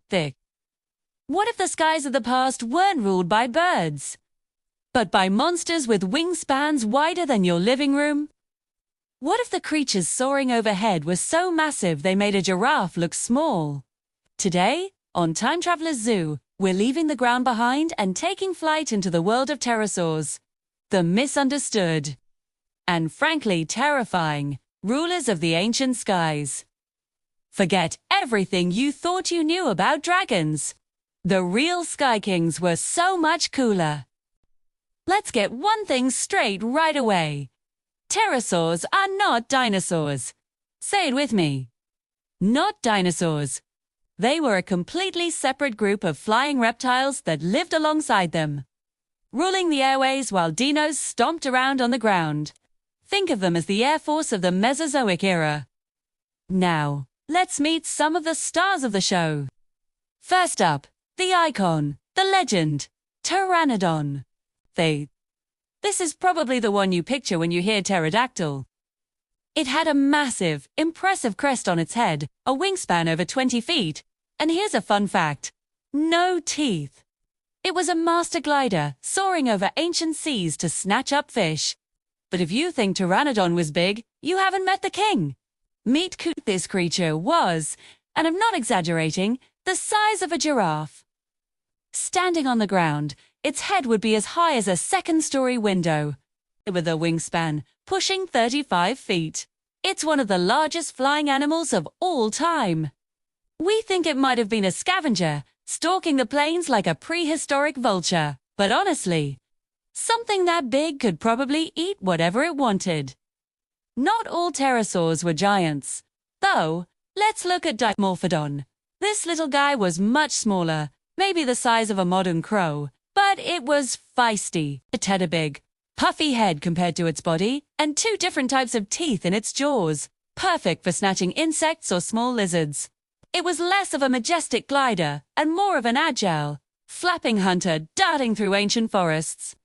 thick. What if the skies of the past weren't ruled by birds, but by monsters with wingspans wider than your living room? What if the creatures soaring overhead were so massive they made a giraffe look small? Today, on Time Traveler's Zoo, we're leaving the ground behind and taking flight into the world of pterosaurs, the misunderstood, and frankly terrifying, rulers of the ancient skies. Forget everything you thought you knew about dragons. The real Sky Kings were so much cooler. Let's get one thing straight right away. Pterosaurs are not dinosaurs. Say it with me. Not dinosaurs. They were a completely separate group of flying reptiles that lived alongside them, ruling the airways while dinos stomped around on the ground. Think of them as the Air Force of the Mesozoic era. Now, let's meet some of the stars of the show. First up, the icon, the legend, Pteranodon. This is probably the one you picture when you hear pterodactyl. It had a massive, impressive crest on its head, a wingspan over 20 feet, and here's a fun fact: no teeth. It was a master glider, soaring over ancient seas to snatch up fish. But if you think Pteranodon was big, you haven't met the king. Meet Coot. This creature was, and I'm not exaggerating, the size of a giraffe. Standing on the ground, its head would be as high as a second-story window, with a wingspan pushing 35 feet. It's one of the largest flying animals of all time. We think it might have been a scavenger, stalking the plains like a prehistoric vulture, but honestly, something that big could probably eat whatever it wanted. Not all pterosaurs were giants, though. Let's look at Dimorphodon. This little guy was much smaller, maybe the size of a modern crow, but it was feisty. It had a big, puffy head compared to its body, and 2 different types of teeth in its jaws, perfect for snatching insects or small lizards. It was less of a majestic glider and more of an agile, flapping hunter darting through ancient forests.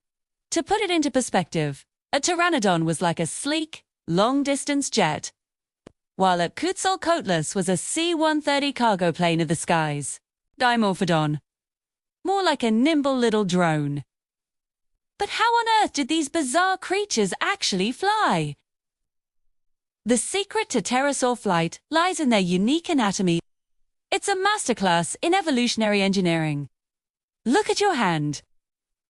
To put it into perspective, a pteranodon was like a sleek, long-distance jet, while a Quetzalcoatlus was a C-130 cargo plane of the skies. Dimorphodon, more like a nimble little drone. But how on earth did these bizarre creatures actually fly? The secret to pterosaur flight lies in their unique anatomy. It's a masterclass in evolutionary engineering. Look at your hand.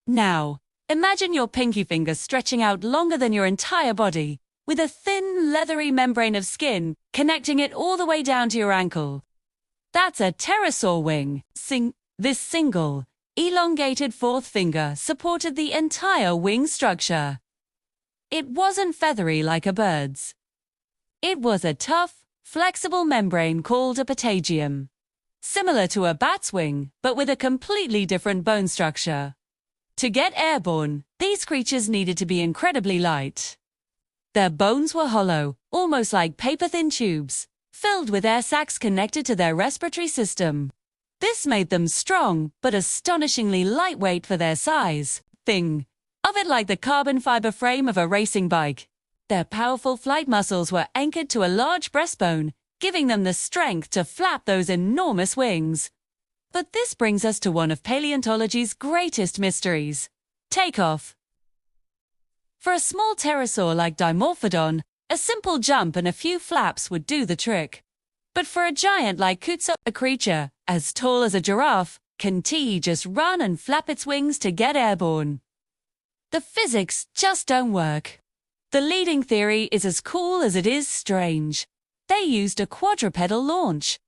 Now, imagine your pinky finger stretching out longer than your entire body, with a thin, leathery membrane of skin connecting it all the way down to your ankle. That's a pterosaur wing. This single, elongated 4th finger supported the entire wing structure. It wasn't feathery like a bird's. It was a tough, flexible membrane called a patagium, similar to a bat's wing, but with a completely different bone structure. To get airborne, these creatures needed to be incredibly light. Their bones were hollow, almost like paper-thin tubes, filled with air sacs connected to their respiratory system. This made them strong, but astonishingly lightweight for their size. Think of it like the carbon fiber frame of a racing bike. Their powerful flight muscles were anchored to a large breastbone, giving them the strength to flap those enormous wings. But this brings us to one of paleontology's greatest mysteries: takeoff. For a small pterosaur like Dimorphodon, a simple jump and a few flaps would do the trick. But for a giant like Quetzalcoatlus, a creature as tall as a giraffe, can just run and flap its wings to get airborne? The physics just don't work. The leading theory is as cool as it is strange. They used a quadrupedal launch.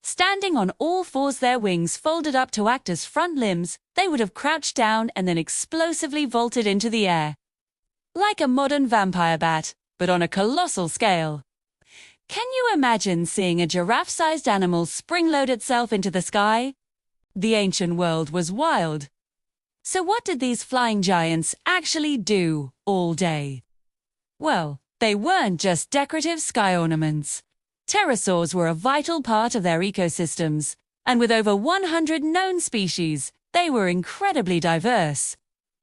Standing on all 4s, their wings folded up to act as front limbs, they would have crouched down and then explosively vaulted into the air. Like a modern vampire bat, but on a colossal scale. Can you imagine seeing a giraffe-sized animal spring-load itself into the sky? The ancient world was wild. So what did these flying giants actually do all day? Well, they weren't just decorative sky ornaments. Pterosaurs were a vital part of their ecosystems, and with over 100 known species, they were incredibly diverse.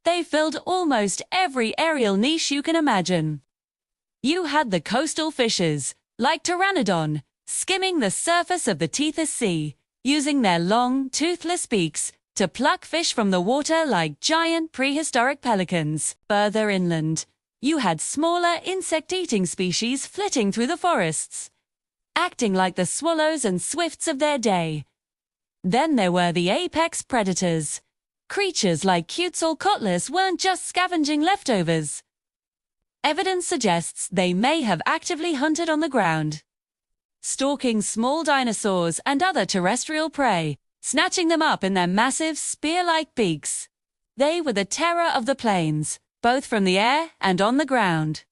They filled almost every aerial niche you can imagine. You had the coastal fishes, like Pteranodon, skimming the surface of the teethless sea. using their long, toothless beaks to pluck fish from the water like giant prehistoric pelicans. Further inland, you had smaller insect-eating species flitting through the forests, acting like the swallows and swifts of their day. Then there were the apex predators. Creatures like Quetzalcoatlus weren't just scavenging leftovers. Evidence suggests they may have actively hunted on the ground, stalking small dinosaurs and other terrestrial prey, snatching them up in their massive spear-like beaks. They were the terror of the plains, both from the air and on the ground.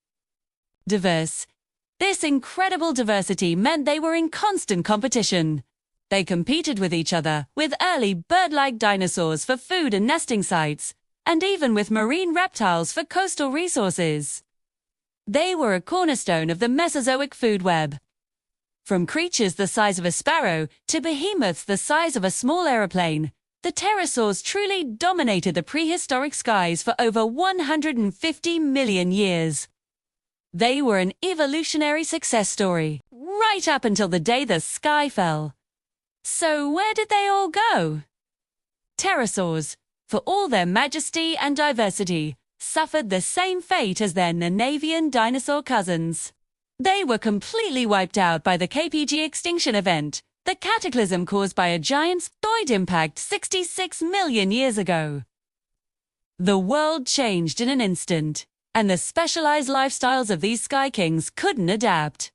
Diverse. This incredible diversity meant they were in constant competition. They competed with each other, with early bird-like dinosaurs for food and nesting sites, and even with marine reptiles for coastal resources. They were a cornerstone of the Mesozoic food web. From creatures the size of a sparrow to behemoths the size of a small aeroplane, the pterosaurs truly dominated the prehistoric skies for over 150 million years. They were an evolutionary success story, right up until the day the sky fell. So where did they all go? Pterosaurs, for all their majesty and diversity, suffered the same fate as their Nanavian dinosaur cousins. They were completely wiped out by the KPG extinction event, the cataclysm caused by a giant asteroid impact 66 million years ago. The world changed in an instant, and the specialized lifestyles of these sky kings couldn't adapt.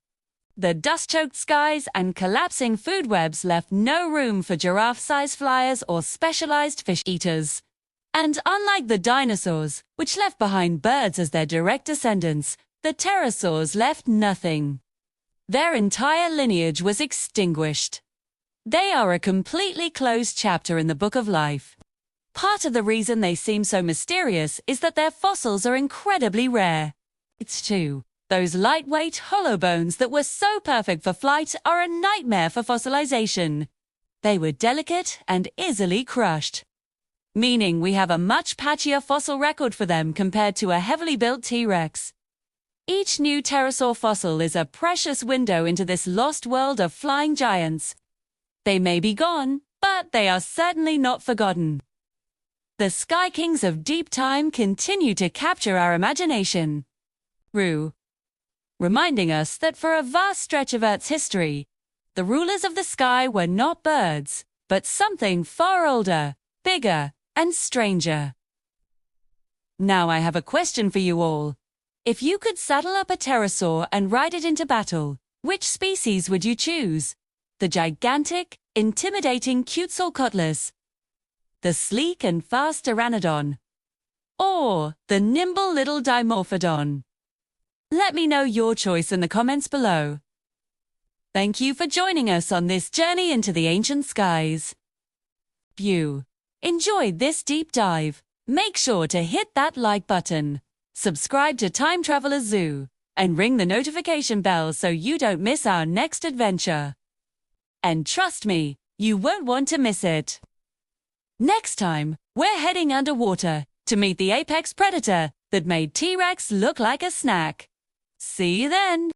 The dust-choked skies and collapsing food webs left no room for giraffe-sized flyers or specialized fish eaters. And unlike the dinosaurs, which left behind birds as their direct descendants, the pterosaurs left nothing. Their entire lineage was extinguished. They are a completely closed chapter in the Book of Life. Part of the reason they seem so mysterious is that their fossils are incredibly rare. It's true. Those lightweight, hollow bones that were so perfect for flight are a nightmare for fossilization. They were delicate and easily crushed, meaning we have a much patchier fossil record for them compared to a heavily built T-Rex. Each new pterosaur fossil is a precious window into this lost world of flying giants. They may be gone, but they are certainly not forgotten. The Sky Kings of deep time continue to capture our imagination, reminding us that for a vast stretch of Earth's history, the rulers of the sky were not birds, but something far older, bigger, and stranger. Now I have a question for you all. If you could saddle up a pterosaur and ride it into battle, which species would you choose? The gigantic, intimidating Quetzalcoatlus, the sleek and fast Pteranodon, or the nimble little Dimorphodon? Let me know your choice in the comments below. Thank you for joining us on this journey into the ancient skies. If you enjoyed this deep dive, make sure to hit that like button, subscribe to Time Traveler Zoo, and ring the notification bell so you don't miss our next adventure. And trust me, you won't want to miss it. Next time, we're heading underwater to meet the apex predator that made T-Rex look like a snack. See you then!